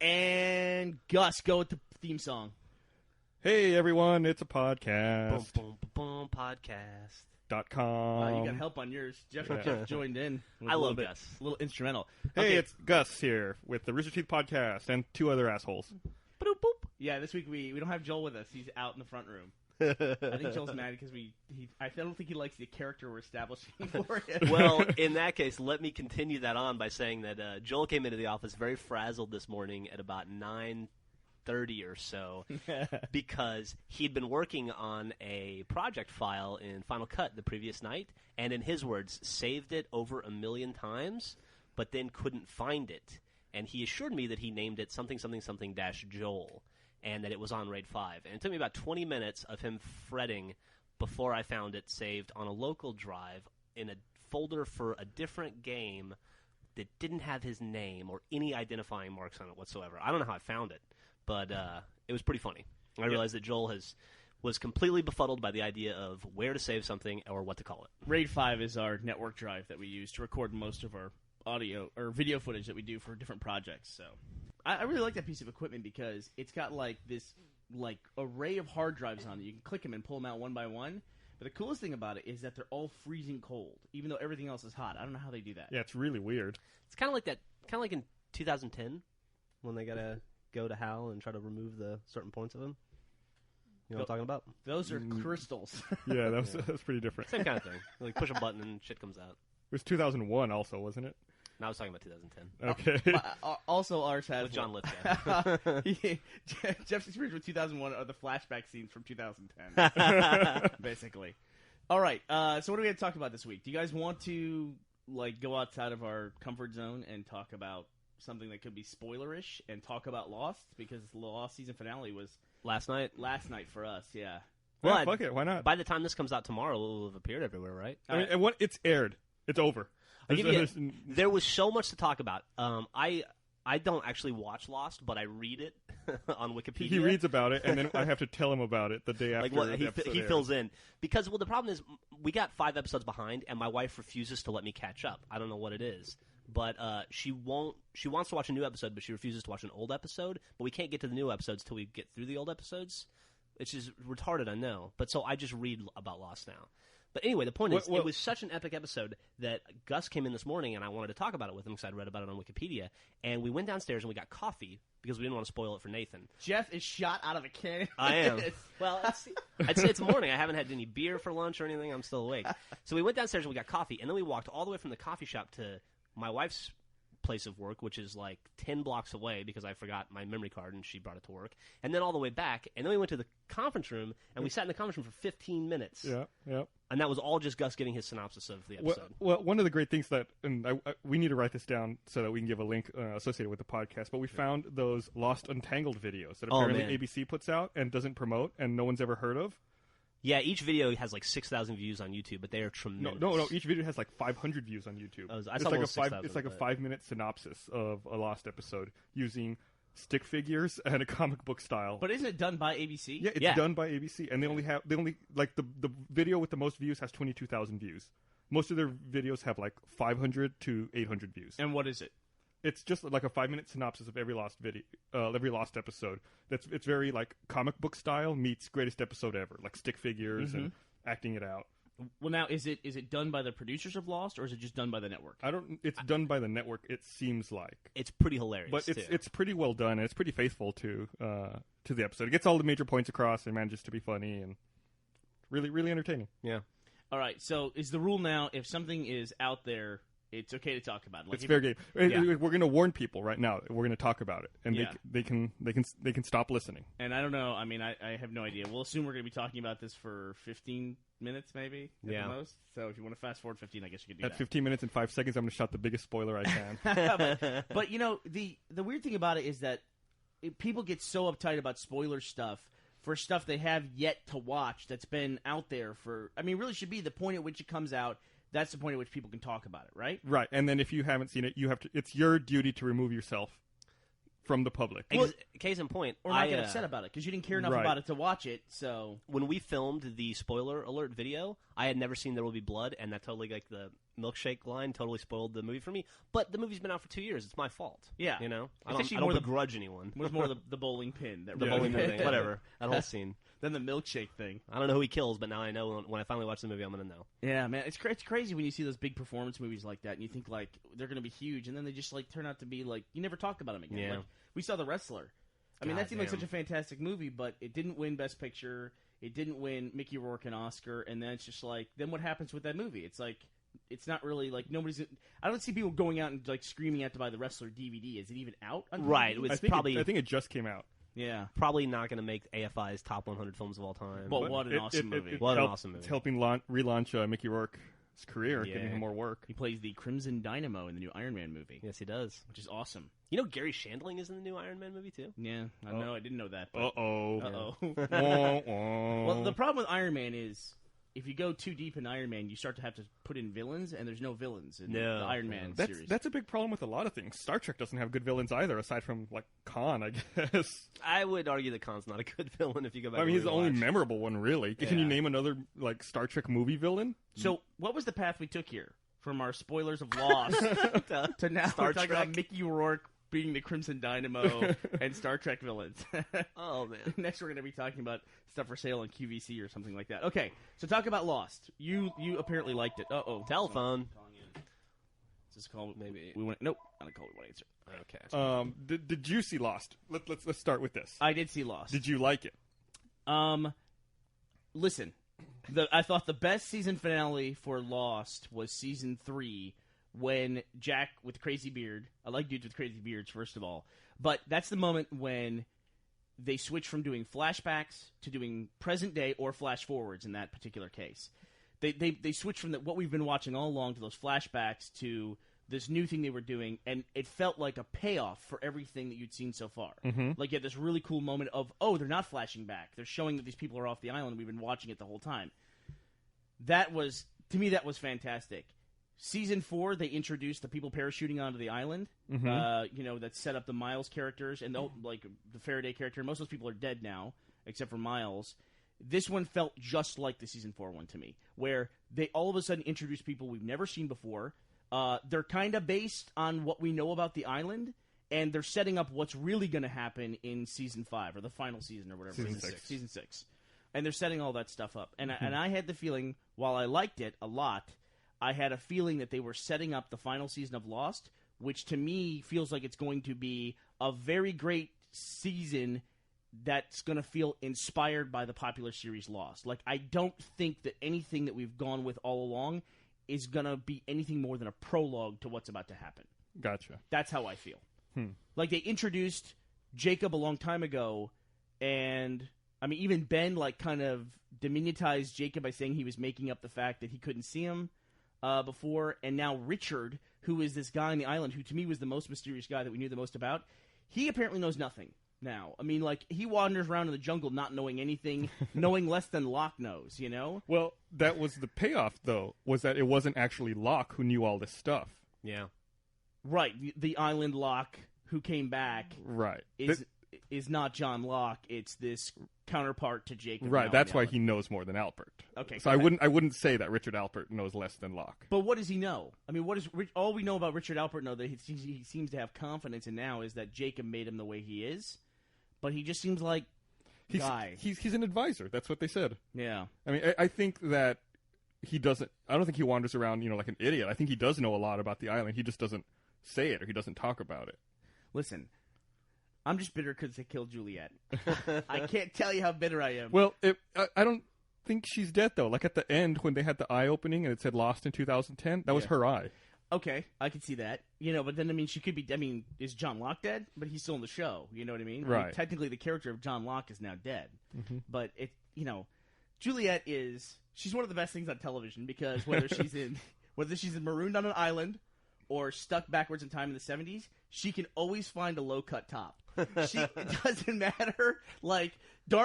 And Gus, go with the theme song. Hey everyone, it's a podcast. Boom, boom, boom, podcast. .com. You got help on yours. Jeff joined in. I love Gus. A little instrumental. Hey, Okay. it's Gus here with the Rooster Teeth podcast and two other assholes. Boop, boop. Yeah, this week we don't have Joel with us. He's out in the front room. I think Joel's mad because I don't think he likes the character we're establishing for him. Well, in that case, let me continue that on by saying that Joel came into the office very frazzled this morning at about 9:30 or so because he'd been working on a project file in Final Cut the previous night, and in his words, saved it over 1 million times, but then couldn't find it. And he assured me that he named it something dash Joel, and that it was on RAID 5. And it took me about 20 minutes of him fretting before I found it saved on a local drive in a folder for a different game that didn't have his name or any identifying marks on it whatsoever. I don't know how I found it, but it was pretty funny. I realized that Joel was completely befuddled by the idea of where to save something or what to call it. RAID 5 is our network drive that we use to record most of our audio or video footage that we do for different projects. So I really like that piece of equipment because it's got this array of hard drives on it. You can click them and pull them out one by one. But the coolest thing about it is that they're all freezing cold, even though everything else is hot. I don't know how they do that. Yeah, it's really weird. It's kind of like that, kind of like in 2010 when they gotta go to HAL and try to remove the certain points of them. You know what I'm talking about? Those are crystals. Yeah, that was pretty different. Same kind of thing. Like push a button and shit comes out. It was 2001 also, wasn't it? No, I was talking about 2010. Okay. Also, ours has With John Lithgow. Jeff's experience with 2001 are the flashback scenes from 2010, basically. All right. So what do we have to talk about this week? Do you guys want to go outside of our comfort zone and talk about something that could be spoilerish and talk about Lost? Because the Lost season finale was Last night for us. Yeah. Well, yeah, fuck it. Why not? By the time this comes out tomorrow, it will have appeared everywhere, right? I mean, it's aired. It's over. There was so much to talk about. I don't actually watch Lost, but I read it on Wikipedia. He reads about it, and then I have to tell him about it the day after he fills in. Because, the problem is we got 5 episodes behind, and my wife refuses to let me catch up. I don't know what it is. But she wants to watch a new episode, but she refuses to watch an old episode. But we can't get to the new episodes till we get through the old episodes. It's just retarded, I know. But so I just read about Lost now. But anyway, the point is, it was such an epic episode that Gus came in this morning, and I wanted to talk about it with him because I'd read about it on Wikipedia. And we went downstairs and we got coffee because we didn't want to spoil it for Nathan. Jeff is shot out of a cannon. I am. Well, I'd say it's morning. I haven't had any beer for lunch or anything. I'm still awake. So we went downstairs and we got coffee, and then we walked all the way from the coffee shop to my wife's place of work, which is 10 blocks away because I forgot my memory card and she brought it to work, and then all the way back, and then we went to the conference room and we sat in the conference room for 15 minutes. Yeah. And that was all just Gus giving his synopsis of the episode. Well, one of the great things that, and we need to write this down so that we can give a link associated with the podcast, but we found those Lost Untangled videos that apparently ABC puts out and doesn't promote and no one's ever heard of. Yeah, each video has 6,000 views on YouTube, but they are tremendous. No. Each video has 500 views on YouTube. I saw it's like a 5-minute synopsis of a Lost episode using stick figures and a comic book style. But isn't it done by ABC? Yeah, it's done by ABC, and they only the video with the most views has 22,000 views. Most of their videos have 500 to 800 views. And what is it? It's just like a 5-minute synopsis of every Lost video, every Lost episode. It's very comic book style meets greatest episode ever, stick figures and acting it out. Well, now is it done by the producers of Lost, or is it just done by the network? It's done by the network. It seems like it's pretty hilarious, but it's pretty well done, and it's pretty faithful to the episode. It gets all the major points across, and manages to be funny and really, really entertaining. Yeah. All right. So is the rule now if something is out there, it's okay to talk about it? It's fair game. Yeah. We're going to warn people right now. We're going to talk about it, and they can stop listening. And I don't know. I mean, I have no idea. We'll assume we're going to be talking about this for 15 minutes, maybe at the most. So if you want to fast forward 15, I guess you could do that. At 15 minutes and 5 seconds, I'm going to shout the biggest spoiler I can. but the weird thing about it is that people get so uptight about spoiler stuff for stuff they have yet to watch that's been out there for. I mean, really should be the point at which it comes out. That's the point at which people can talk about it, right? Right, and then if you haven't seen it, it's your duty to remove yourself from the public. Case in point, or not get upset about it because you didn't care enough about it to watch it. So when we filmed the spoiler alert video, I had never seen There Will Be Blood, and that totally milkshake line totally spoiled the movie for me. But the movie's been out for 2 years. It's my fault. Yeah. You know? I It's don't begrudge anyone. It was more the bowling pin. The bowling pin thing. Whatever. That whole scene. Then the milkshake thing. I don't know who he kills, but now I know when I finally watch the movie, I'm going to know. Yeah, man. It's crazy when you see those big performance movies like that, and you think, like, they're going to be huge, and then they just, like, turn out to be, like, you never talk about them again. Yeah. Like, we saw The Wrestler. I mean, that seemed like such a fantastic movie, but it didn't win Best Picture. It didn't win Mickey Rourke an Oscar, and then it's just like, then what happens with that movie? It's like, it's not really, like, I don't see people going out and, like, screaming out to buy The Wrestler DVD. Is it even out on DVD? Right. I think it just came out. Yeah. Probably not going to make AFI's top 100 films of all time. But what an awesome movie. What an awesome movie. It's helping relaunch Mickey Rourke's career, giving him more work. He plays the Crimson Dynamo in the new Iron Man movie. Yes, he does. Which is awesome. You know Gary Shandling is in the new Iron Man movie, too? Yeah, I know. I didn't know that. Uh-oh. Well, the problem with Iron Man is, if you go too deep in Iron Man, you start to have to put in villains, and there's no villains in the Iron Man series. That's a big problem with a lot of things. Star Trek doesn't have good villains either, aside from, like, Khan, I guess. I would argue that Khan's not a good villain if you go back. I mean, he's the only memorable one, really. Yeah. Can you name another, like, Star Trek movie villain? So, what was the path we took here? From our spoilers of Lost to now we're talking about Mickey Rourke being the Crimson Dynamo and Star Trek villains. Oh, man. Next we're going to be talking about stuff for sale on QVC or something like that. Okay, so talk about Lost. You apparently liked it. Uh-oh. Telephone. Is this call? Maybe. Nope, not a call. We want to answer. Okay. Did you see Lost? Let's start with this. I did see Lost. Did you like it? Listen, I thought the best season finale for Lost was season 3 when Jack with the crazy beard. I like dudes with crazy beards, first of all. But that's the moment when they switch from doing flashbacks to doing present day or flash forwards in that particular case. They switch from what we've been watching all along to those flashbacks to this new thing they were doing, and it felt like a payoff for everything that you'd seen so far. Mm-hmm. Like you had this really cool moment of, oh, they're not flashing back. They're showing that these people are off the island. We've been watching it the whole time. To me, that was fantastic. Season 4, they introduced the people parachuting onto the island. Mm-hmm. That set up the Miles characters and the Faraday character. Most of those people are dead now, except for Miles. This one felt just like the season 4 one to me, where they all of a sudden introduced people we've never seen before. They're kind of based on what we know about the island, and they're setting up what's really going to happen in season 5 or the final season or whatever. Season 6. And they're setting all that stuff up. And I had the feeling, while I liked it a lot, I had a feeling that they were setting up the final season of Lost, which to me feels like it's going to be a very great season that's going to feel inspired by the popular series Lost. Like, I don't think that anything that we've gone with all along is going to be anything more than a prologue to what's about to happen. Gotcha. That's how I feel. Like, they introduced Jacob a long time ago, and, I mean, even Ben, like, kind of diminutized Jacob by saying he was making up the fact that he couldn't see him before, and now Richard, who is this guy on the island, who to me was the most mysterious guy that we knew the most about, he apparently knows nothing now. I mean, like, he wanders around in the jungle not knowing anything, knowing less than Locke knows, you know? Well, that was the payoff, though, was that it wasn't actually Locke who knew all this stuff. Yeah. Right. The island Locke who came back right. is not John Locke. It's this counterpart to Jacob. Right, that's why he knows more than Albert. Okay. So I wouldn't say that Richard Albert knows less than Locke. But what does he know? I mean, all we know about Richard Albert that he seems to have confidence in now is that Jacob made him the way he is. But he just seems like guy. He's an advisor. That's what they said. Yeah. I mean, I think that he doesn't. I don't think he wanders around, like an idiot. I think he does know a lot about the island. He just doesn't say it or he doesn't talk about it. Listen, I'm just bitter because they killed Juliet. I can't tell you how bitter I am. Well, I don't think she's dead though. Like at the end when they had the eye opening and it said "Lost in 2010," that was her eye. Okay, I can see that. But then, I mean, she could be... I mean, is John Locke dead? But he's still in the show. You know what I mean? Right. I mean, technically, the character of John Locke is now dead. Mm-hmm. But, Juliet is... She's one of the best things on television because whether she's marooned on an island or stuck backwards in time in the 70s, she can always find a low-cut top. It doesn't matter. Like, the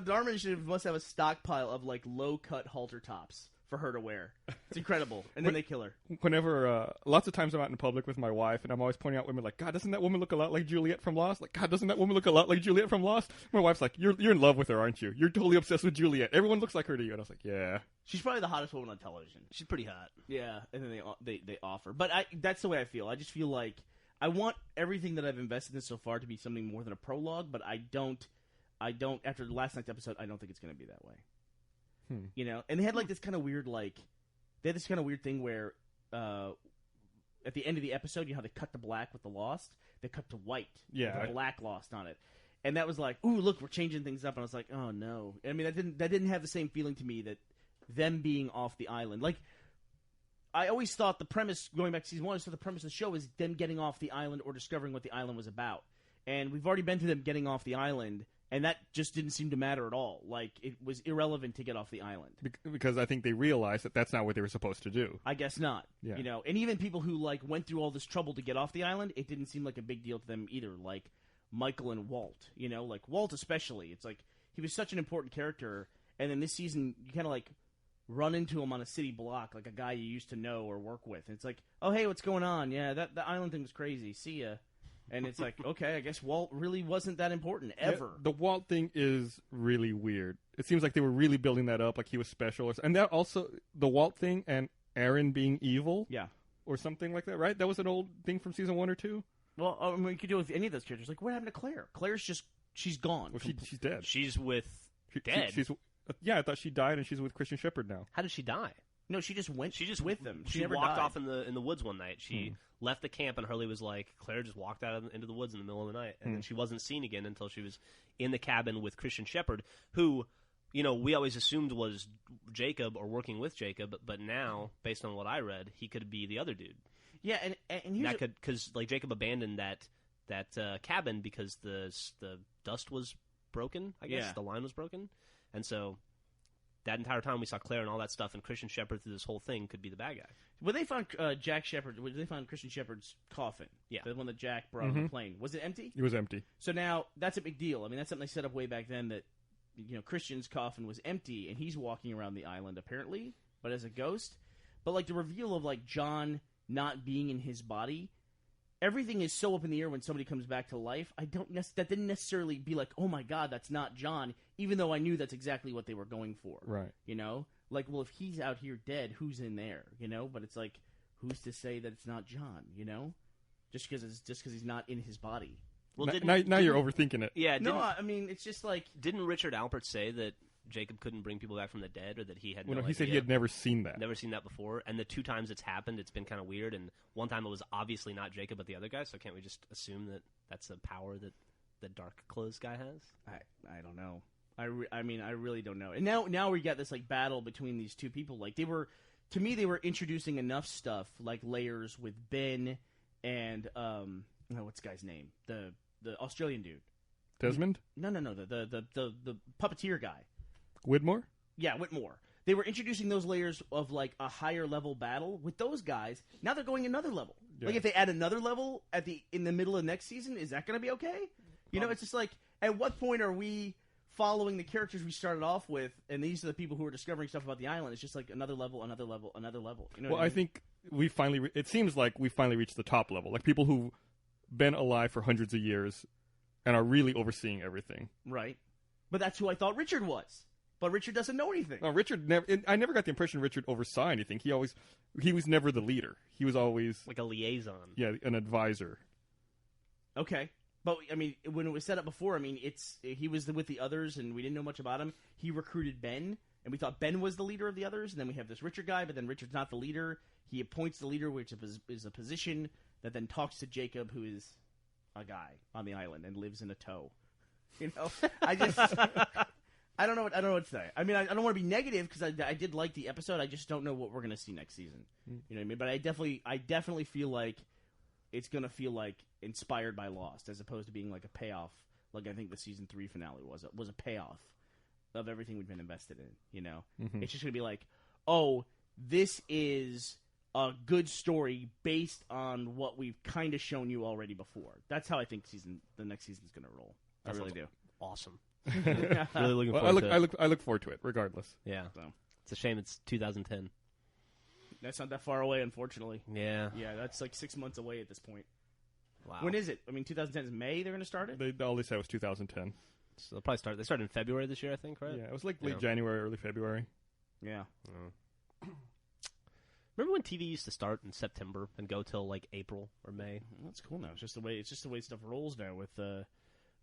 Dharma Initiative must have a stockpile of, like, low-cut halter tops for her to wear. It's incredible. And then they kill her. Whenever, lots of times I'm out in public with my wife, and I'm always pointing out women like, God, doesn't that woman look a lot like Juliet from Lost? Like, God, doesn't that woman look a lot like Juliet from Lost? My wife's like, you're in love with her, aren't you? You're totally obsessed with Juliet. Everyone looks like her to you. And I was like, yeah. She's probably the hottest woman on television. She's pretty hot. Yeah, and then they offer. But that's the way I feel. I just feel like I want everything that I've invested in so far to be something more than a prologue, but I don't, after last night's episode, I don't think it's going to be that way. You know? And they had, like, this kind of weird, like, they had this kind of weird thing where, at the end of the episode, you know how they cut to black with the Lost? They cut to white with a black Lost on it. And that was like, ooh, look, we're changing things up. And I was like, oh, no. I mean, that didn't have the same feeling to me that them being off the island. Like, I always thought the premise, going back to season 1, the premise of the show is them getting off the island or discovering what the island was about. And we've already been through them getting off the island, and that just didn't seem to matter at all. Like, it was irrelevant to get off the island. Because I think they realized that that's not what they were supposed to do. I guess not. Yeah. You know, and even people who, like, went through all this trouble to get off the island, it didn't seem like a big deal to them either. Like, Michael and Walt, you know? Like, Walt especially. It's like, he was such an important character, and then this season, you kind of, like, run into him on a city block, like a guy you used to know or work with. And it's like, oh, hey, what's going on? Yeah, the island thing was crazy. See ya. And it's like, okay, I guess Walt really wasn't that important, ever. Yeah, the Walt thing is really weird. It seems like they were really building that up, like he was special. And that also, the Walt thing and Aaron being evil. Yeah. Or something like that, right? That was an old thing from season 1 or 2? Well, I mean, you could do it with any of those characters. Like, what happened to Claire? Claire's just, she's gone. Well, she's dead. She's with dead. Yeah, I thought she died, and she's with Christian Shepherd now. How did she die? No, she just went. She just with them. She never walked died. off in the woods one night. She left the camp, and Hurley was like, Claire just walked out into the woods in the middle of the night, and then she wasn't seen again until she was in the cabin with Christian Shepherd, who, you know, we always assumed was Jacob or working with Jacob, but now, based on what I read, he could be the other dude. Yeah, and here's because like Jacob abandoned that cabin because the dust was broken. I guess the line was broken, and so. That entire time we saw Claire and all that stuff, and Christian Shepherd through this whole thing could be the bad guy. When they found Jack Shepherd, when they found Christian Shepherd's coffin, the one that Jack brought on the plane, was it empty? It was empty. So now that's a big deal. I mean, that's something they set up way back then that, you know, Christian's coffin was empty, and he's walking around the island apparently, but as a ghost. But like the reveal of like John not being in his body. Everything is so up in the air when somebody comes back to life. That didn't necessarily be like, oh my God, that's not John, even though I knew that's exactly what they were going for. Right. You know? Like, well, if he's out here dead, who's in there? You know? But it's like, who's to say that it's not John, you know? Just because he's not in his body. Well, now you're overthinking it. Yeah. No, I mean, it's just like... Didn't Richard Alpert say that Jacob couldn't bring people back from the dead, or that he had he said he had never seen that. Never seen that before, and the 2 times it's happened, it's been kind of weird, and one time it was obviously not Jacob but the other guy, so can't we just assume that that's a power that the dark clothes guy has? I don't know. I mean, I really don't know. And now we got this like battle between these two people. Like they were introducing enough stuff, like layers with Ben and what's the guy's name? The Australian dude. Desmond? No, the puppeteer guy. Whitmore? Yeah, Whitmore. They were introducing those layers of like a higher level battle with those guys. Now they're going another level. Yeah. Like if they add another level in the middle of next season, is that going to be okay? You know, it's just like, at what point are we following the characters we started off with, and these are the people who are discovering stuff about the island? It's just like another level, another level, another level. You know well, I think we finally. It seems like we finally reached the top level, like people who've been alive for hundreds of years and are really overseeing everything. Right, but that's who I thought Richard was. But Richard doesn't know anything. No, Richard never. I never got the impression Richard oversaw anything. He was never the leader. He was always like a liaison. Yeah, an advisor. Okay, but I mean, when it was set up before, I mean, he was with the others, and we didn't know much about him. He recruited Ben, and we thought Ben was the leader of the others. And then we have this Richard guy, but then Richard's not the leader. He appoints the leader, which is a position that then talks to Jacob, who is a guy on the island and lives in a tow. You know, I don't know what to say. I mean, I don't want to be negative because I did like the episode. I just don't know what we're going to see next season. You know what I mean? But I definitely feel like it's going to feel like inspired by Lost, as opposed to being like a payoff. Like I think the season 3 finale was a payoff of everything we've been invested in. You know, it's just going to be like, oh, this is a good story based on what we've kind of shown you already before. That's how I think the next season's going to roll. I really do. Awesome. Really looking forward to it. I look forward to it, regardless. Yeah. So, It's a shame it's 2010. That's not that far away, unfortunately. Yeah. Yeah, that's like 6 months away at this point. Wow. When is it? I mean, 2010 is May they're going to start it? All they said was 2010. So they'll probably start. They started in February this year, I think, right? Yeah, it was like late January, early February. Yeah. Remember when TV used to start in September and go till like April or May? Well, that's cool now. It's just the way stuff rolls now. With they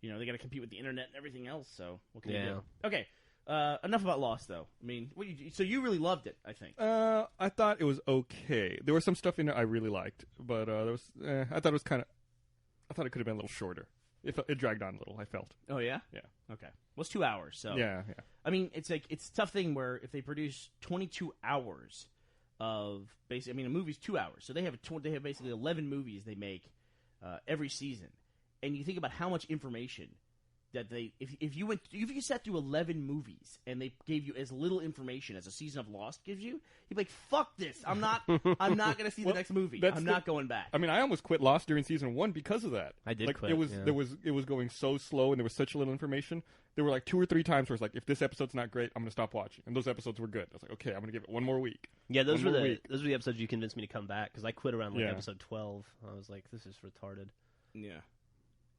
got to compete with the internet and everything else. So what can you do? Okay. Enough about Lost, though. I mean, so you really loved it, I think. I thought it was okay. There was some stuff in it I really liked, but I thought it was kind of. I thought it could have been a little shorter. It dragged on a little, I felt. Oh, yeah? Yeah. Okay. Well, it's 2 hours, so. Yeah. I mean, it's a tough thing where if they produce 22 hours of basically, I mean, a movie's 2 hours, so they have basically 11 movies they make every season, and you think about how much information that if you sat through 11 movies and they gave you as little information as a season of Lost gives you, you'd be like, "Fuck this! I'm not going to see the next movie. I'm not going back." I mean, I almost quit Lost during season 1 because of that. I did quit. It was going so slow and there was such little information. There were like 2 or 3 times where it's like, if this episode's not great, I'm going to stop watching. And those episodes were good. I was like, okay, I'm going to give it one more week. Yeah, those were the episodes you convinced me to come back because I quit around episode 12. I was like, this is retarded. Yeah.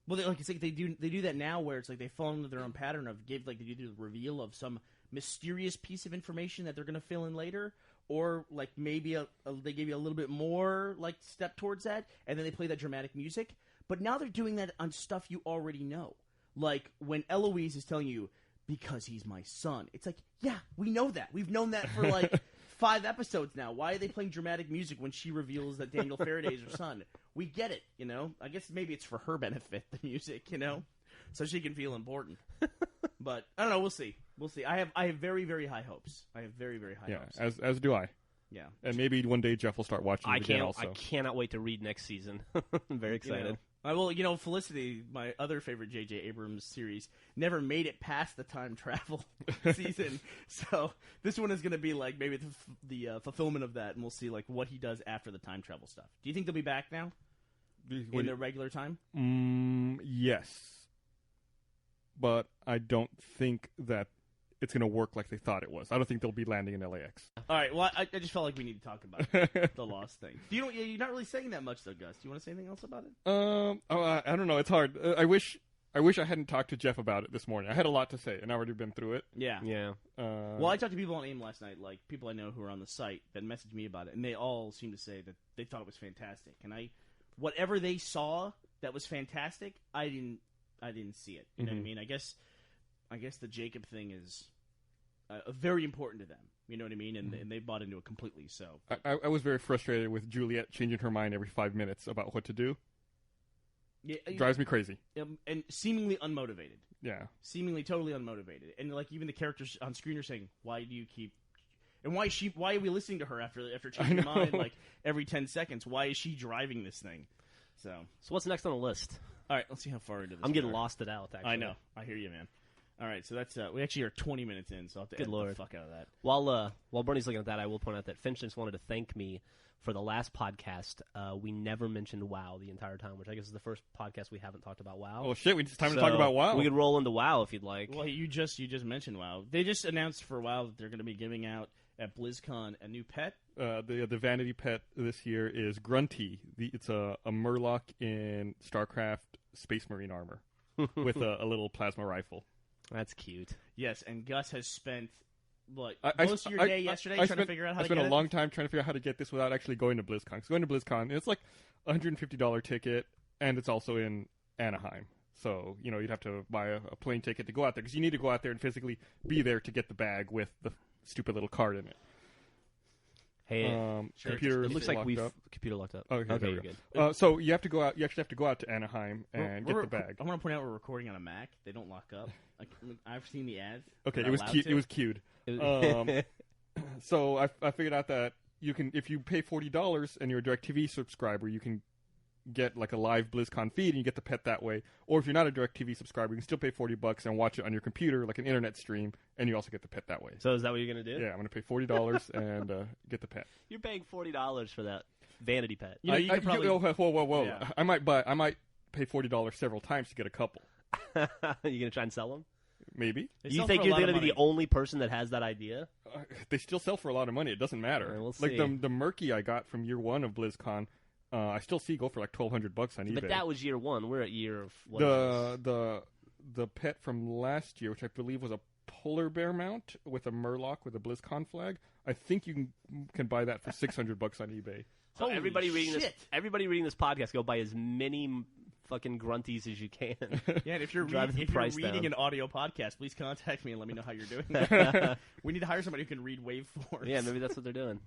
Well, they do that now where it's like they fall into their own pattern of they do the reveal of some mysterious piece of information that they're going to fill in later, or like maybe they give you a little bit more like step towards that, and then they play that dramatic music. But now they're doing that on stuff you already know, like when Eloise is telling you because he's my son. It's like, yeah, we know that. We've known that for like 5 episodes now. Why are they playing dramatic music when she reveals that Daniel Faraday's her son? We get it, I guess maybe it's for her benefit, the music, so she can feel important. But I don't know. We'll see. I have very, very high hopes. I have very, very high hopes. Yeah, as do I. Yeah. And maybe one day Geoff will start watching it again also. I cannot wait to read next season. I'm very excited. Felicity, my other favorite J.J. Abrams series, never made it past the time travel season. So this one is going to be like maybe the fulfillment of that, and we'll see like what he does after the time travel stuff. Do you think they'll be back now in their regular time? Yes, but I don't think that it's going to work like they thought it was. I don't think they'll be landing in LAX. All right. Well, I just felt like we need to talk about the Lost thing. You're not really saying that much, though, Gus. Do you want to say anything else about it? I don't know. It's hard. I wish I hadn't talked to Geoff about it this morning. I had a lot to say, and I've already been through it. Yeah. Well, I talked to people on AIM last night, like people I know who are on the site that messaged me about it, and they all seem to say that they thought it was fantastic. And whatever they saw that was fantastic, I didn't see it. You know what I mean? I guess the Jacob thing is very important to them. You know what I mean? And they bought into it completely. So I was very frustrated with Juliet changing her mind every 5 minutes about what to do. Yeah, it drives me crazy. And seemingly unmotivated. Yeah. Seemingly totally unmotivated. And like even the characters on screen are saying, "Why do you keep?" And why are we listening to her after changing her mind like every 10 seconds? Why is she driving this thing? So what's next on the list? All right, let's see how far into this. I'm getting lost it out. Actually, I know. I hear you, man. All right, so that's we actually are 20 minutes in, so I'll have to edit the fuck out of that. While Bernie's looking at that, I will point out that Finch just wanted to thank me for the last podcast. We never mentioned WoW the entire time, which I guess is the first podcast we haven't talked about WoW. Oh shit! It's time to talk about WoW. We could roll into WoW if you'd like. Well, you just mentioned WoW. They just announced for WoW that they're going to be giving out at BlizzCon a new pet. The vanity pet this year is Grunty. It's a Murloc in StarCraft Space Marine armor with a little plasma rifle. That's cute. Yes, and Gus has spent most of your day yesterday trying to figure out how to get it. I spent a long time trying to figure out how to get this without actually going to BlizzCon. Because going to BlizzCon, it's like a $150 ticket, and it's also in Anaheim. So, you'd have to buy a plane ticket to go out there, because you need to go out there and physically be there to get the bag with the stupid little card in it. Hey, computer. It looks like computer locked up. Okay, there you're good. So you have to go out. You actually have to go out to Anaheim and get the bag. I want to point out we're recording on a Mac. They don't lock up. I've seen the ads. Okay, it was cute. It was cute. So I figured out that you can, if you pay $40 and you're a DirecTV subscriber, you can get like a live BlizzCon feed and you get the pet that way. Or if you're not a DirecTV subscriber, you can still pay $40 and watch it on your computer, like an internet stream, and you also get the pet that way. So is that what you're going to do? Yeah, I'm going to pay $40 and get the pet. You're paying $40 for that vanity pet. You could probably... Whoa. Yeah. I might pay $40 several times to get a couple. You going to try and sell them? maybe. You think you're going to be the only person that has that idea? They still sell for a lot of money. It doesn't matter. Right, we'll like see. the Murky I got from year one of BlizzCon, I still see go for like $1,200 on eBay. But that was year one. We're at year of what? The pet from last year, which I believe was a polar bear mount with a Murloc with a BlizzCon flag. I think you can buy that for $600 on eBay. So Holy everybody reading shit. this podcast, go buy as many fucking grunties as you can. Yeah, and if you're Drive the price reading down. an audio podcast, please contact me and let me know how you're doing. We need to hire somebody who can read waveforms. Yeah, maybe that's what they're doing.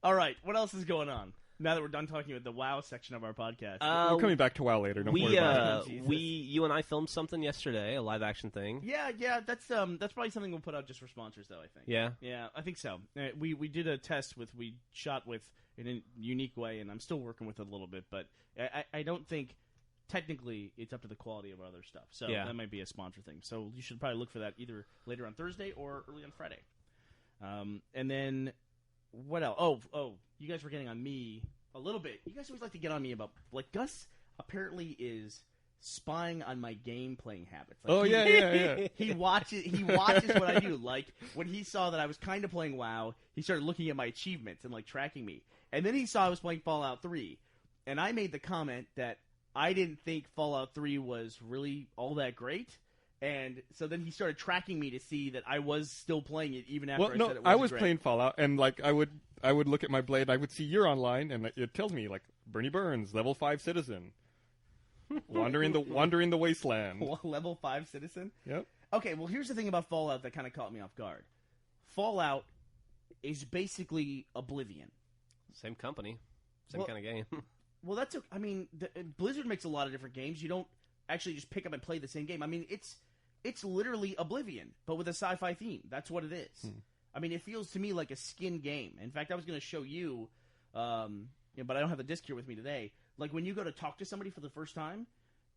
All right, what else is going on? Now that we're done talking about the WoW section of our podcast. We're coming back to WoW later. Don't worry about it. You and I filmed something yesterday, a live action thing. Yeah, that's probably something we'll put out just for sponsors, though. I think. Yeah, I think so. We did a test we shot with in a unique way, and I'm still working with it a little bit, but I don't think technically it's up to the quality of our other stuff. So that might be a sponsor thing. So you should probably look for that either later on Thursday or early on Friday. And then what else? Oh, you guys were getting on me a little bit. You guys always like to get on me about Gus apparently is spying on my game playing habits. Yeah. He watches what I do. Like when he saw that I was kind of playing WoW, he started looking at my achievements and tracking me. And then he saw I was playing Fallout 3, and I made the comment that I didn't think Fallout 3 was really all that great. And so then he started tracking me to see that I was still playing it even after I said it wasn't I was great. playing Fallout, and I would look at my blade, I would see you're online, and it tells me Burnie Burns, level 5 citizen, wandering the wasteland. Level 5 citizen. Yep. Okay, well here's the thing about Fallout that kind of caught me off guard. Fallout is basically Oblivion. Same company, same kind of game. Well, that's I mean, Blizzard makes a lot of different games. You don't actually just pick up and play the same game. I mean, it's literally Oblivion, but with a sci-fi theme. That's what it is. I mean, it feels to me like a skin game. In fact, I was going to show you, but I don't have the disc here with me today. Like when you go to talk to somebody for the first time,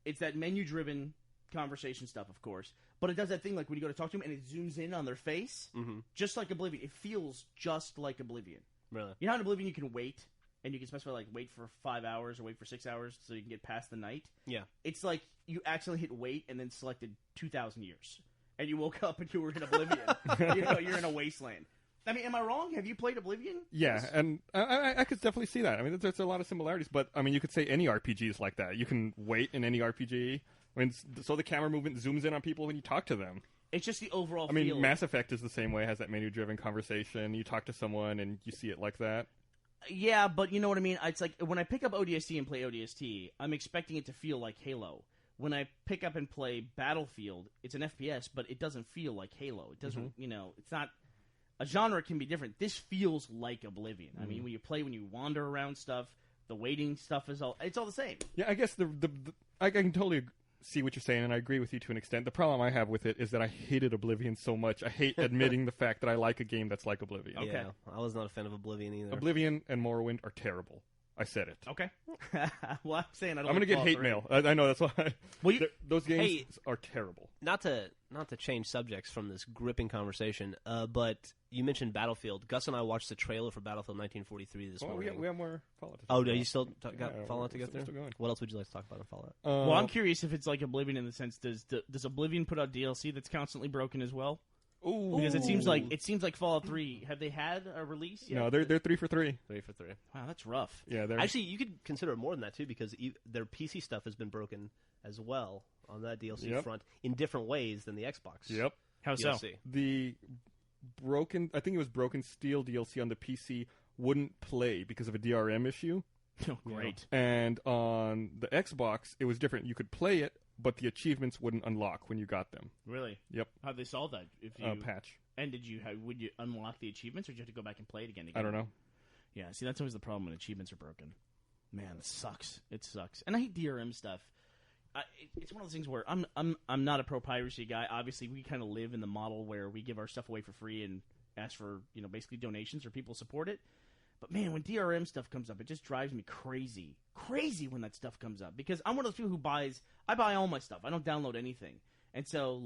it's that menu-driven conversation stuff, of course. But it does that thing like when you go to talk to them and it zooms in on their face, just like Oblivion. It feels just like Oblivion. Really? You know how in Oblivion you can wait, and you can specify wait for 5 hours or wait for 6 hours so you can get past the night? Yeah. It's like you accidentally hit wait and then selected 2,000 years. And you woke up and you were in Oblivion. You're in a wasteland. I mean, am I wrong? Have you played Oblivion? Yeah, and I could definitely see that. I mean, there's a lot of similarities, but I mean, you could say any RPG is like that. You can wait in any RPG. I mean, so the camera movement zooms in on people when you talk to them. It's just the overall feel. I mean, feel. Mass Effect is the same way. It has that menu-driven conversation. You talk to someone and you see it like that. Yeah, but you know what I mean? It's like when I pick up ODST and play ODST, I'm expecting it to feel like Halo. When I pick up and play Battlefield, it's an FPS, but it doesn't feel like Halo. It doesn't, it's not... A genre can be different. This feels like Oblivion. I mean, when you wander around stuff, the waiting stuff it's all the same. Yeah, I guess I can totally see what you're saying, and I agree with you to an extent. The problem I have with it is that I hated Oblivion so much. I hate admitting the fact that I like a game that's like Oblivion. Okay. Yeah, I was not a fan of Oblivion either. Oblivion and Morrowind are terrible. I said it. Okay. Well, I'm saying I don't. I'm gonna get hate mail. I know that's why. Well, those games are terrible. Not to change subjects from this gripping conversation, but you mentioned Battlefield. Gus and I watched the trailer for Battlefield 1943 this morning. We have more Fallout. Oh, do you still got Fallout to go still through? going. What else would you like to talk about in Fallout? Well, I'm curious if it's like Oblivion in the sense does Oblivion put out DLC that's constantly broken as well? Ooh. Because it seems like Fallout 3. Have they had a release yet? No, they're 3 for 3. 3 for 3. Wow, that's rough. Yeah, actually you could consider it more than that too, because their PC stuff has been broken as well on that DLC front in different ways than the Xbox. Yep. How so? DLC. The I think it was Broken Steel DLC on the PC wouldn't play because of a DRM issue. Oh, great. And on the Xbox, it was different. You could play it, but the achievements wouldn't unlock when you got them. Really? Yep. How'd they solve that? If you patch. And would you unlock the achievements, or did you have to go back and play it again? I don't know. Yeah, see, that's always the problem when achievements are broken. Man, it sucks. It sucks. And I hate DRM stuff. It's one of those things where I'm not a pro piracy guy. Obviously, we kind of live in the model where we give our stuff away for free and ask for basically donations or people support it. But man, when DRM stuff comes up, it just drives me crazy when that stuff comes up, because I'm one of those people who I buy all my stuff. I don't download anything, and so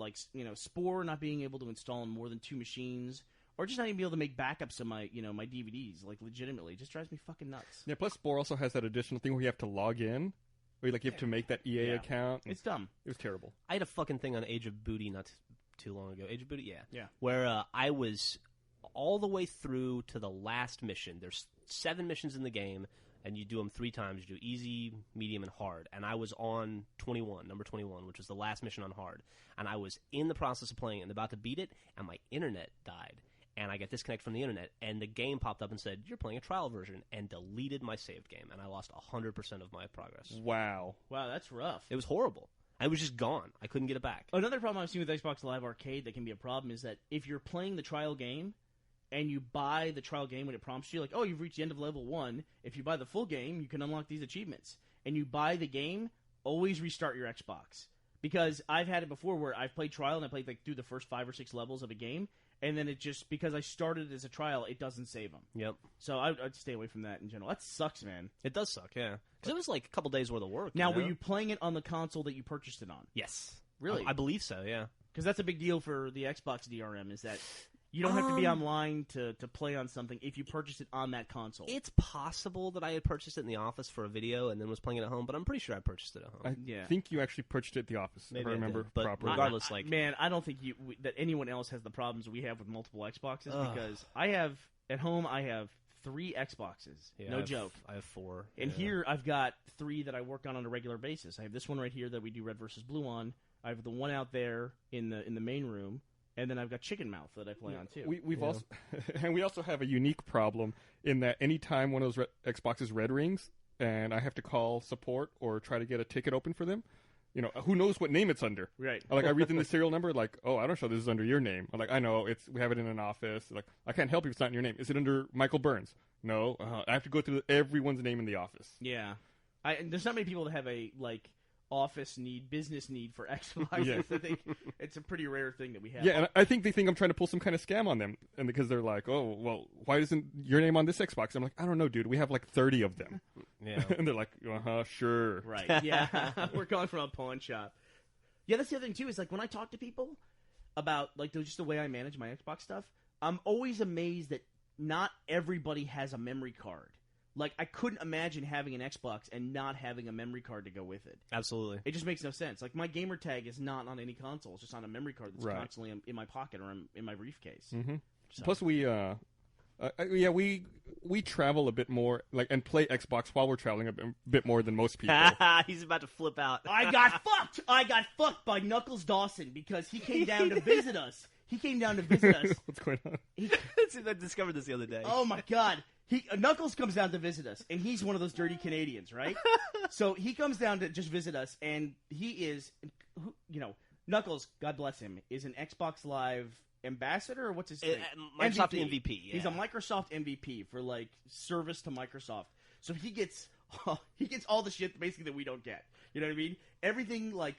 Spore not being able to install on more than 2 machines, or just not even be able to make backups of my my DVDs, legitimately, it just drives me fucking nuts. Yeah. Plus, Spore also has that additional thing where you have to log in. Where you have to make that EA account. It's dumb. It was terrible. I had a fucking thing on Age of Booty not too long ago. Age of Booty, Yeah. Where I was all the way through to the last mission. There's 7 missions in the game, and you do them 3 times. You do easy, medium, and hard. And I was on number 21, which was the last mission on hard. And I was in the process of playing it and about to beat it, and my internet died. And I got disconnected from the internet, and the game popped up and said, "You're playing a trial version," and deleted my saved game, and I lost 100% of my progress. Wow. Wow, that's rough. It was horrible. I was just gone. I couldn't get it back. Another problem I've seen with Xbox Live Arcade that can be a problem is that if you're playing the trial game and you buy the trial game when it prompts you, like, oh, you've reached the end of level 1, if you buy the full game, you can unlock these achievements. And you buy the game, always restart your Xbox. Because I've had it before where I've played trial and I played like through the first 5 or 6 levels of a game, and then it just, because I started as a trial, it doesn't save them. Yep. So I'd stay away from that in general. That sucks, man. It does suck, yeah. Because it was like a couple days worth of work. Now, you know? were you playing it on the console that you purchased it on? Yes. Really? I believe so, yeah. Because that's a big deal for the Xbox DRM, is that you don't have to be online to play on something if you purchase it on that console. It's possible that I had purchased it in the office for a video and then was playing it at home, but I'm pretty sure I purchased it at home. I think you actually purchased it at the office, Maybe if I I remember did, but properly. regardless, Man, I don't think that anyone else has the problems we have with multiple Xboxes, because at home I have 3 Xboxes. Yeah, No joke. I have 4. And here I've got 3 that I work on a regular basis. I have this one right here that we do Red versus Blue on. I have the one out there in the main room. And then I've got Chicken Mouth that I play on too. We've also, and we also have a unique problem in that anytime one of those Xboxes red rings, and I have to call support or try to get a ticket open for them, you know, who knows what name it's under? Right. Like I read them the serial number, like, oh, I don't show this is under your name. I'm like, I know we have it in an office. Like, I can't help you if it's not in your name. Is it under Michael Burns? No. I have to go through everyone's name in the office. Yeah. There's not many people that have a business need for Xbox. Yeah. I think it's a pretty rare thing that we have. Yeah, and I think they think I'm trying to pull some kind of scam on them, and because they're like, oh, well, why isn't your name on this Xbox? I'm like, I don't know, dude. We have like 30 of them. Yeah. And they're like, sure. Right. Yeah. We're going from a pawn shop. Yeah, that's the other thing too, is like when I talk to people about like just the way I manage my Xbox stuff, I'm always amazed that not everybody has a memory card. Like, I couldn't imagine having an Xbox and not having a memory card to go with it. Absolutely. It just makes no sense. Like, my gamer tag is not on any console. It's just on a memory card that's constantly in my pocket or in my briefcase. Mm-hmm. So. Plus, we travel a bit more, like, and play Xbox while we're traveling a bit more than most people. He's about to flip out. I got fucked! I got fucked by Knuckles Dawson because he came down to visit us. What's going on? I discovered this the other day. Oh, my God. Knuckles comes down to visit us, and he's one of those dirty Canadians, right? So he comes down to just visit us, and he is, Knuckles, God bless him, is an Xbox Live ambassador, or what's his thing? Microsoft MVP. Yeah. He's a Microsoft MVP for, like, service to Microsoft. So he gets all the shit, basically, that we don't get. You know what I mean? Everything, like,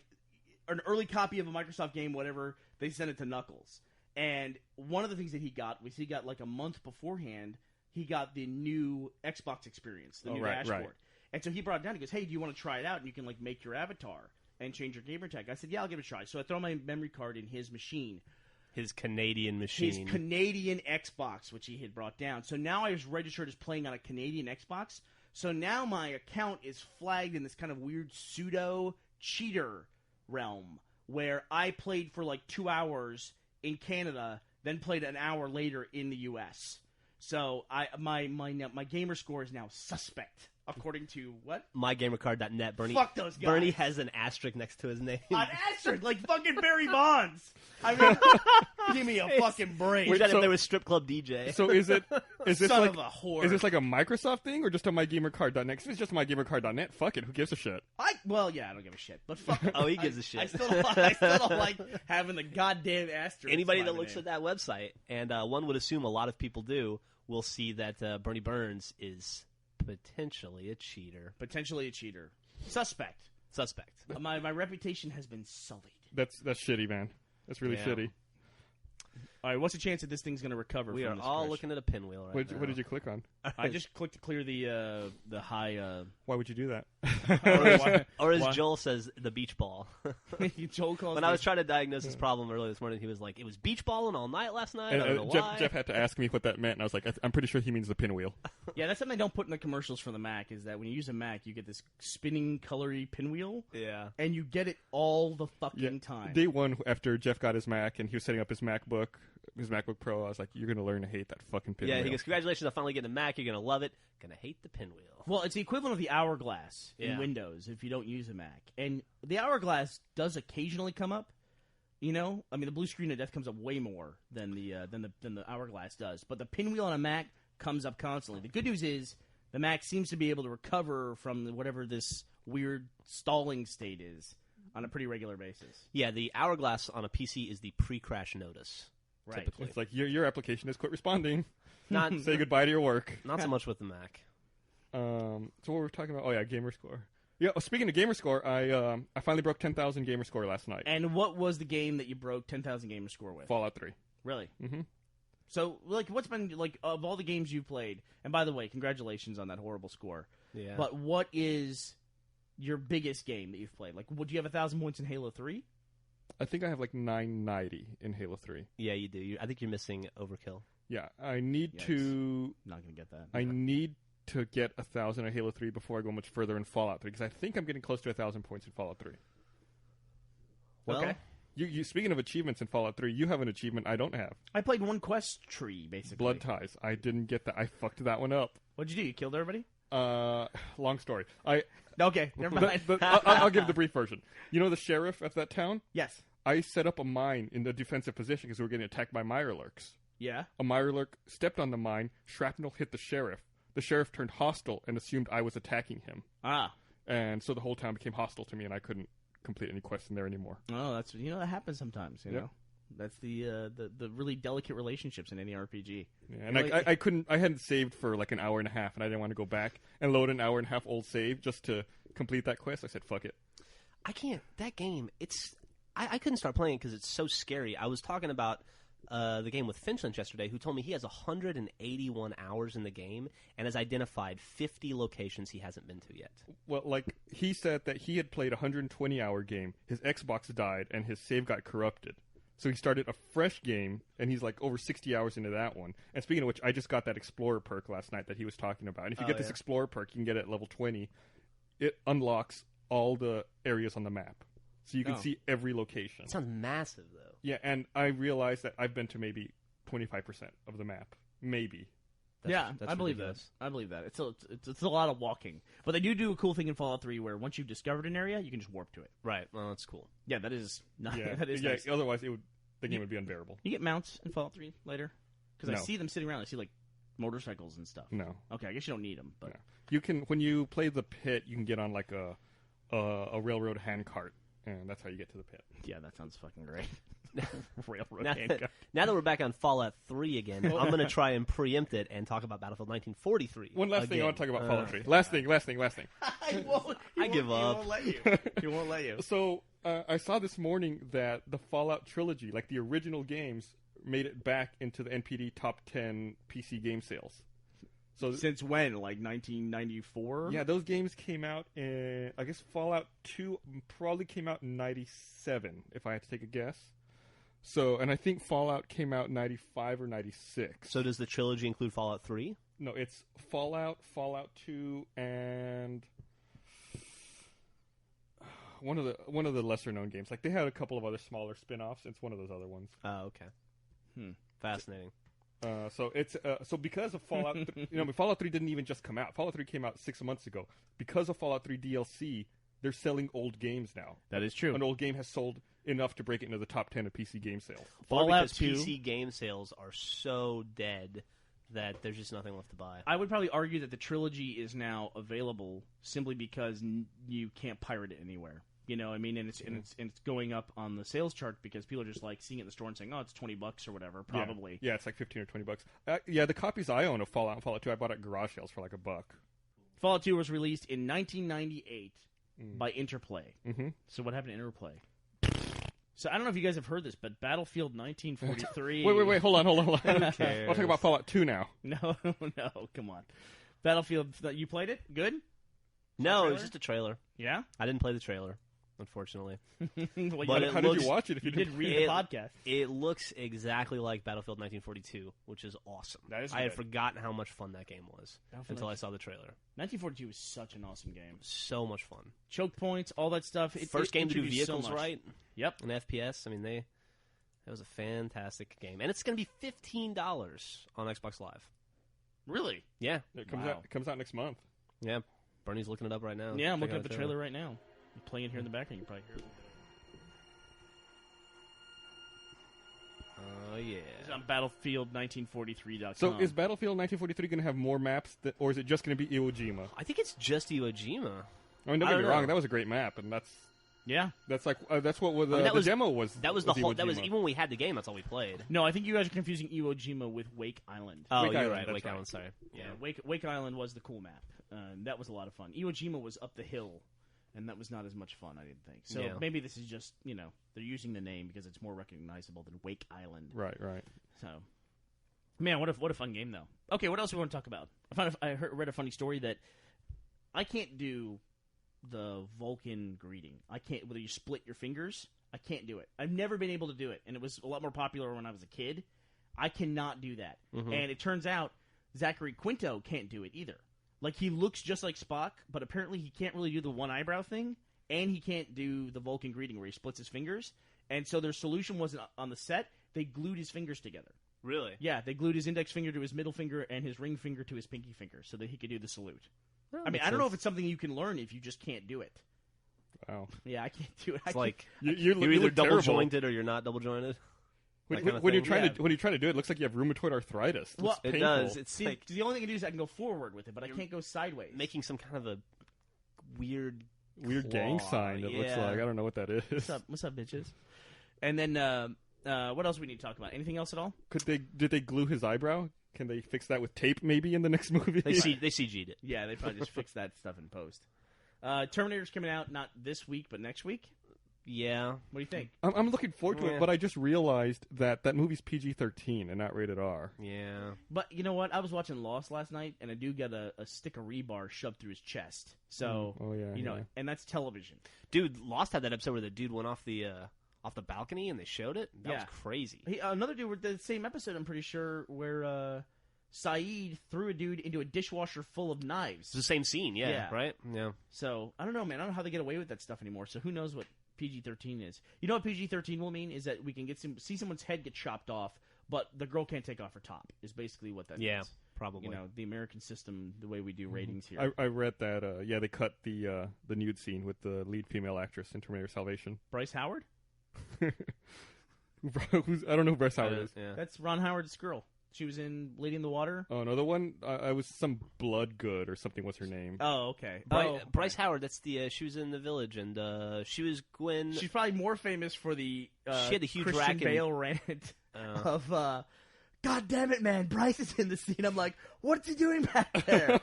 an early copy of a Microsoft game, whatever, they send it to Knuckles. And one of the things that he got was like, a month beforehand, he got the new Xbox experience, the new dashboard. Right. And so he brought it down. He goes, hey, do you want to try it out? And you can, like, make your avatar and change your gamer tag. I said, yeah, I'll give it a try. So I throw my memory card in his machine. His Canadian machine. His Canadian Xbox, which he had brought down. So now I was registered as playing on a Canadian Xbox. So now my account is flagged in this kind of weird pseudo-cheater realm where I played for, like, 2 hours in Canada, then played an hour later in the U.S., So my gamer score is now suspect, according to what? MyGamerCard.net. Bernie. Fuck those guys. Bernie has an asterisk next to his name. An asterisk, like fucking Barry Bonds. I mean, give me a fucking break. If there was strip club DJ. So is this Son like of a whore. Is this like a Microsoft thing or just a MyGamerCard.net? If it's just MyGamerCard.net, fuck it. Who gives a shit? I don't give a shit. But fuck. Oh, he gives a shit. I still don't like having the goddamn asterisk. Anybody that looks at that website, and one would assume a lot of people do, will see that Burnie Burns is potentially a cheater. Suspect. My reputation has been sullied. That's shitty, man. That's really shitty. All right, what's the chance that this thing's going to recover? We from are this all crash? looking at a pinwheel right now. What did you click on? I just clicked to clear the high. Why would you do that? Or as Joel says, the beach ball. Joel calls when I was trying to diagnose this problem earlier this morning, he was like, "It was beach balling all night last night." I don't know why. Jeff had to ask me what that meant, and I was like, "I'm pretty sure he means the pinwheel." Yeah, that's something they don't put in the commercials for the Mac, is that when you use a Mac, you get this spinning, colory pinwheel. Yeah. And you get it all the fucking time. Day one, after Jeff got his Mac and he was setting up his MacBook Pro, I was like, you're going to learn to hate that fucking pinwheel. Yeah, he goes, congratulations on finally getting a Mac. You're going to love it. Going to hate the pinwheel. Well, it's the equivalent of the hourglass in Windows if you don't use a Mac. And the hourglass does occasionally come up. You know, I mean, the blue screen of death comes up way more than the hourglass does. But the pinwheel on a Mac comes up constantly. The good news is the Mac seems to be able to recover from whatever this weird stalling state is on a pretty regular basis. Yeah, the hourglass on a PC is the pre-crash notice. Right. Typically. It's like, your application has quit responding. Not Say goodbye to your work. Not so much with the Mac. So what were we talking about? Oh, yeah, gamer score. Yeah, speaking of gamer score, I finally broke 10,000 gamer score last night. And what was the game that you broke 10,000 gamer score with? Fallout 3. Really? Mm-hmm. So, like, what's been, like, of all the games you've played, and by the way, congratulations on that horrible score. Yeah. But what is your biggest game that you've played? Like, would you have 1,000 points in Halo 3? I think I have like 990 in Halo 3. Yeah, you do. I think you're missing Overkill. Yeah, I need Yikes. to... Not going to get that. I need to get 1,000 in Halo 3 before I go much further in Fallout 3, because I think I'm getting close to 1,000 points in Fallout 3. Well, okay. You speaking of achievements in Fallout 3, you have an achievement I don't have. I played one quest tree, basically. Blood Ties. I didn't get that. I fucked that one up. What'd you do? You killed everybody? Long story. Okay, never mind. I'll give the brief version. You know the sheriff at that town? Yes. I set up a mine in the defensive position because we were getting attacked by Mirelurks. Yeah. A Mirelurk stepped on the mine, shrapnel hit the sheriff. The sheriff turned hostile and assumed I was attacking him. Ah. And so the whole town became hostile to me, and I couldn't complete any quests in there anymore. Oh, that's, that happens sometimes, you know? That's the really delicate relationships in any RPG. Yeah, and I couldn't. I hadn't saved for like an hour and a half, and I didn't want to go back and load an hour and a half old save just to complete that quest. I said, "Fuck it." I can't. That game. I couldn't start playing it because it's so scary. I was talking about the game with Finchland yesterday, who told me he has 181 hours in the game and has identified 50 locations he hasn't been to yet. Well, like he said that he had played a 120-hour game. His Xbox died, and his save got corrupted. So he started a fresh game, and he's like over 60 hours into that one. And speaking of which, I just got that Explorer perk last night that he was talking about. And if you get this Explorer perk, you can get it at level 20. It unlocks all the areas on the map. So you can see every location. It sounds massive, though. Yeah, and I realized that I've been to maybe 25% of the map. Maybe. That's I believe that. I believe that. It's a lot of walking. But they do a cool thing in Fallout 3 where once you've discovered an area, you can just warp to it. Right. Well, that's cool. Yeah, that is nice. Yeah, that is nice. Otherwise, the game would be unbearable. You get mounts in Fallout 3 later? Because No. I see them sitting around. I see, like, motorcycles and stuff. No. Okay, I guess you don't need them. But No. You can, when you play the pit, you can get on like a railroad handcart, and that's how you get to the pit. yeah, that sounds fucking great. Railroad Now, handcuff. now that we're back on Fallout 3 again, I'm going to try and preempt it and talk about Battlefield 1943. One last thing I again. want to talk about Fallout 3. Last thing. I give up. He won't let you. He won't let you. So I saw this morning that the Fallout trilogy, like the original games, made it back into the NPD top 10 PC game sales. So Since when? Like 1994? yeah, those games came out in, I guess Fallout 2 probably came out in 97, if I had to take a guess. So, and I think Fallout came out in 95 or 96. So does the trilogy include Fallout 3? No, it's Fallout, Fallout 2, and one of the lesser known games. Like they had a couple of other smaller spin-offs. It's one of those other ones. Oh, okay. Fascinating. So it's so because of Fallout, Fallout 3 didn't even just come out. Fallout 3 came out 6 months ago. Because of Fallout 3 DLC, they're selling old games now. That is true. An old game has sold enough to break it into the top 10 of PC game sales. Fallout because 2 PC game sales are so dead that there's just nothing left to buy. I would probably argue that the trilogy is now available simply because you can't pirate it anywhere. You know what I mean? And it's going up on the sales chart because people are just like seeing it in the store and saying, "Oh, it's $20 or whatever." Probably. Yeah, it's like $15 or $20. Yeah, the copies I own of Fallout and Fallout 2, I bought at garage sales for like $1. Fallout 2 was released in 1998 by Interplay. Mm-hmm. So what happened to Interplay? So I don't know if you guys have heard this, but Battlefield 1943. Wait, hold on. Who cares? I'll talk about Fallout 2 now. No, come on. Battlefield, you played it? Good? No, it trailer? was just a trailer. Yeah? I didn't play the trailer. unfortunately. Well, But How did you watch it if you you did didn't? read the podcast. It looks exactly like Battlefield 1942, which is awesome. That is I had good. forgotten how much fun that game was until I saw the trailer. 1942 was such an awesome game. So much fun. Choke points, all that stuff. First game to do introduced so vehicles much. right. Yep. An FPS. I mean, that was a fantastic game, and it's going to be $15 on Xbox Live. Really? Yeah, It comes Wow. out. It comes out next month. yeah. Bernie's looking it up right now. Yeah, I'm Check looking out at the trailer right now. I'm playing it here in the background. You can probably hear it. Oh yeah. It's on Battlefield1943.com. So is Battlefield 1943 going to have more maps, or is it just going to be Iwo Jima? I think it's just Iwo Jima. I mean, don't I get me don't wrong. know. That was a great map, and that's Yeah. like that's what was, I mean, that the was- demo was. That was the Iwo whole. That was Jima. even when we had the game. That's all we played. No, I think you guys are confusing Iwo Jima with Wake Island. Oh, Wake you're Island, right. that's Wake right. Island. Sorry. Yeah. Wake Island was the cool map. That was a lot of fun. Iwo Jima was up the hill, and that was not as much fun, I didn't think. So Yeah. maybe this is just, they're using the name because it's more recognizable than Wake Island. Right. So, man, what a fun game, though. Okay, what else do we want to talk about? Read a funny story that I can't do the Vulcan greeting. I can't, whether you split your fingers, I can't do it. I've never been able to do it, and it was a lot more popular when I was a kid. I cannot do that. Mhm. And it turns out Zachary Quinto can't do it either. Like, he looks just like Spock, but apparently he can't really do the one eyebrow thing, and he can't do the Vulcan greeting where he splits his fingers. And so their solution wasn't on the set. They glued his fingers together. Really? Yeah, they glued his index finger to his middle finger and his ring finger to his pinky finger so that he could do the salute. Well, I mean, makes I don't know if sense. it's something you can learn if you just can't do it. Wow. Yeah, I can't do it. It's like You you're either look double terrible. jointed or you're not double jointed. When, That kind of when you're thing. trying Yeah. to when you're trying to do it, it looks like you have rheumatoid arthritis. It Well, looks It painful. does. It's See, like the only thing I can do is I can go forward with it, but I can't go sideways. making some kind of a weird gang claw. sign. It looks Yeah. like I don't know what that is. What's up, bitches? And then what else we need to talk about? Anything else at all? Did they glue his eyebrow? Can they fix that with tape maybe in the next movie? They CG'd it. Yeah, they probably just fix that stuff in post. Terminator's coming out not this week, but next week. Yeah. What do you think? I'm looking forward to Yeah. it, but I just realized that movie's PG-13 and not rated R. Yeah. But you know what? I was watching Lost last night, and a dude got a stick of rebar shoved through his chest. So, Oh, yeah, yeah. and that's television. Dude, Lost had that episode where the dude went off the balcony and they showed it. That was Yeah. crazy. Another dude with the same episode, I'm pretty sure, where Saeed threw a dude into a dishwasher full of knives. It's the same scene, Yeah. right? Yeah. So, I don't know, man. I don't know how they get away with that stuff anymore. So, who knows what PG-13 is. You know what PG-13 will mean? Is that we can see someone's head get chopped off, but the girl can't take off her top, is basically what that means. Probably. The American system, the way we do ratings here. I read that. They cut the nude scene with the lead female actress in Terminator Salvation. Bryce Howard? I don't know who Bryce Howard is. Yeah. That's Ron Howard's girl. She was in Lady in the Water. Oh no, the one I was some Bloodgood or something. What's her name? Oh, okay. Bryce Howard, that's the she was in The Village, and she was Gwen. She's probably more famous for the She had the huge Christian rack in- Bale rant of God damn it, man! Bryce is in the scene. I'm like, what's he doing back there?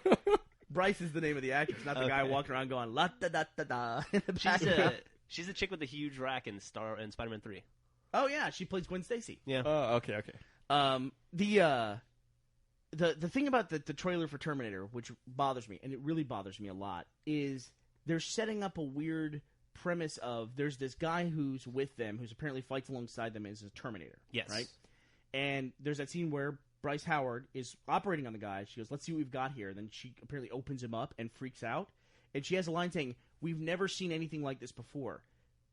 Bryce is the name of the actress, not the guy walking around going la da da da da in the background. She's the chick with the huge rack in Spider-Man 3. Oh yeah, she plays Gwen Stacy. Yeah. Okay. The thing about the trailer for Terminator, which bothers me, and it really bothers me a lot, is they're setting up a weird premise of there's this guy who's with them, who's apparently fights alongside them as a Terminator. Yes. Right? And there's that scene where Bryce Howard is operating on the guy. She goes, let's see what we've got here. Then she apparently opens him up and freaks out. And she has a line saying, we've never seen anything like this before.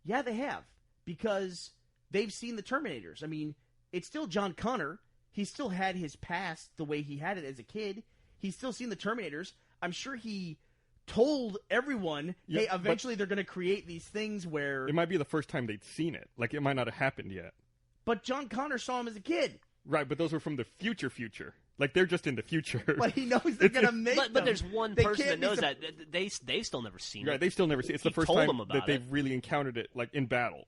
Yeah, they have. Because they've seen the Terminators. I mean, it's still John Connor. He still had his past the way he had it as a kid. He's still seen the Terminators. I'm sure he told everyone, hey, eventually they're going to create these things where... It might be the first time they'd seen it. Like, it might not have happened yet. But John Connor saw him as a kid. Right, but those were from the future. Like, they're just in the future. But he knows they're going to make them. But there's one They person that can't be knows that. They've still never seen Right, it. they still never see it. It's He the first told time them about that they've it. really encountered it, like, in battle.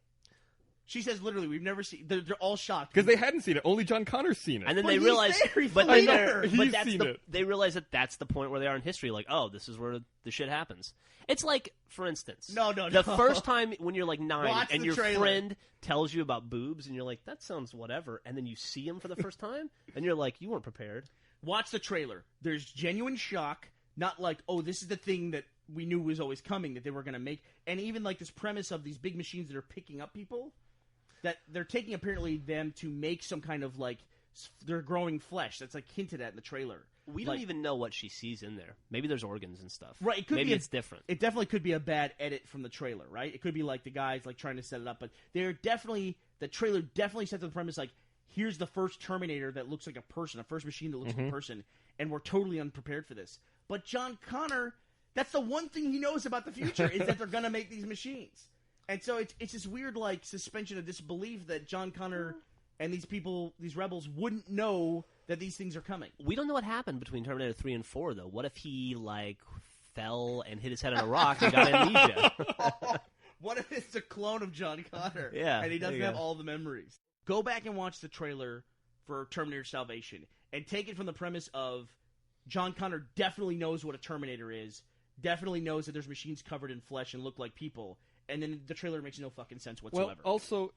She says literally, we've never seen... They're all shocked. Because they hadn't seen it. Only John Connor's seen it. And then But they he's realize, there, he's but the leader. He's that's seen it. they realize that that's the point where they are in history. Like, oh, this is where the shit happens. It's like, for instance, No. the first time when you're like 9 Watch and the your trailer. friend tells you about boobs, and you're like, that sounds whatever, and then you see them for the first time, and you're like, you weren't prepared. Watch the trailer. There's genuine shock. Not like, oh, this is the thing that we knew was always coming, that they were going to make, and even like this premise of these big machines that are picking up people, that they're taking apparently them to make some kind of like they're growing flesh. That's like hinted at in the trailer. We don't even know what she sees in there. Maybe there's organs and stuff. Right. It could Maybe be it's different. It definitely could be a bad edit from the trailer, right? It could be like the guys like trying to set it up, but the trailer definitely sets up the premise like, here's the first Terminator that looks like a person, a first machine that looks like a person, and we're totally unprepared for this. But John Connor, that's the one thing he knows about the future is that they're going to make these machines. And so it's this weird like suspension of disbelief that John Connor and these people, these rebels, wouldn't know that these things are coming. We don't know what happened between Terminator 3 and 4, though. What if he, like, fell and hit his head on a rock and got amnesia? What if it's a clone of John Connor? Yeah, and he doesn't have all the memories? Go back and watch the trailer for Terminator Salvation and take it from the premise of John Connor definitely knows what a Terminator is, definitely knows that there's machines covered in flesh and look like people, and then the trailer makes no fucking sense whatsoever. Well, also,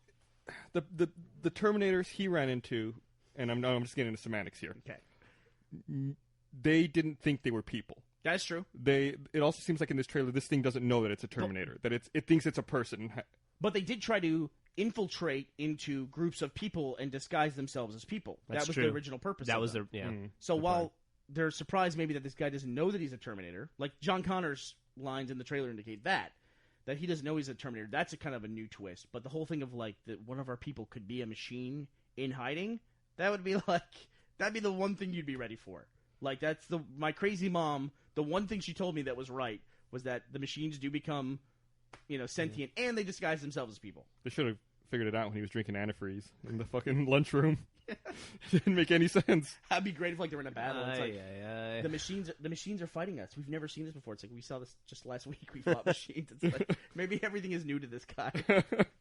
the Terminators he ran into, and I'm just getting into semantics here. Okay. They didn't think they were people. That's true. It also seems like in this trailer, this thing doesn't know that it's a Terminator, that it thinks it's a person. But they did try to infiltrate into groups of people and disguise themselves as people. That's that was true. the original purpose. That of was them. their So while they're surprised maybe that this guy doesn't know that he's a Terminator, like John Connor's lines in the trailer indicate that he doesn't know he's a Terminator. That's a kind of a new twist. But the whole thing of like that one of our people could be a machine in hiding, that'd be the one thing you'd be ready for. Like that's my crazy mom. The one thing she told me that was right was that the machines do become, sentient and they disguise themselves as people. They should have figured it out when he was drinking antifreeze in the fucking lunchroom. It didn't make any sense. That'd be great if like they're in a battle. It's like the machines are fighting us. We've never seen this before. It's like we saw this just last week. We fought machines. It's like maybe everything is new to this guy.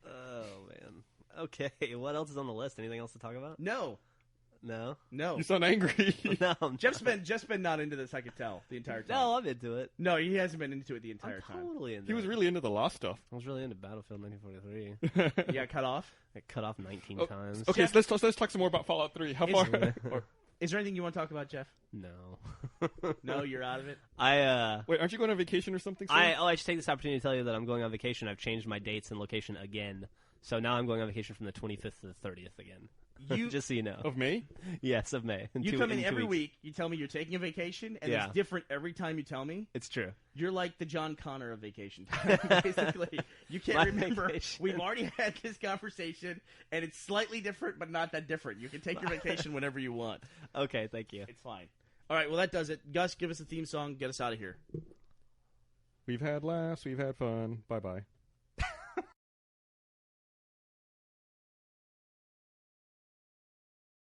Oh man. Okay. What else is on the list? Anything else to talk about? No. You sound angry. No. Jeff's been not into this. I could tell the entire time. No, I'm into it. No, he hasn't been into it the entire I'm time. totally into it. He was really into the Lost stuff. I was really into Battlefield 1943. You got cut off. I cut off 19 times. Okay, Jeff, so let's talk some more about Fallout 3. How far? Is there anything you want to talk about, Jeff? No. No, you're out of it. Wait, aren't you going on vacation or something? I should take this opportunity to tell you that I'm going on vacation. I've changed my dates and location again. So now I'm going on vacation from the 25th to the 30th again. Just so you know. Of May? Yes, of May. You come in every week. You tell me you're taking a vacation, and it's different every time you tell me. It's true. You're like the John Connor of vacation time. Basically, you can't remember. Vacation. We've already had this conversation, and it's slightly different, but not that different. You can take your vacation whenever you want. Okay, thank you. It's fine. All right, well, that does it. Gus, give us a theme song. Get us out of here. We've had laughs. We've had fun. Bye-bye.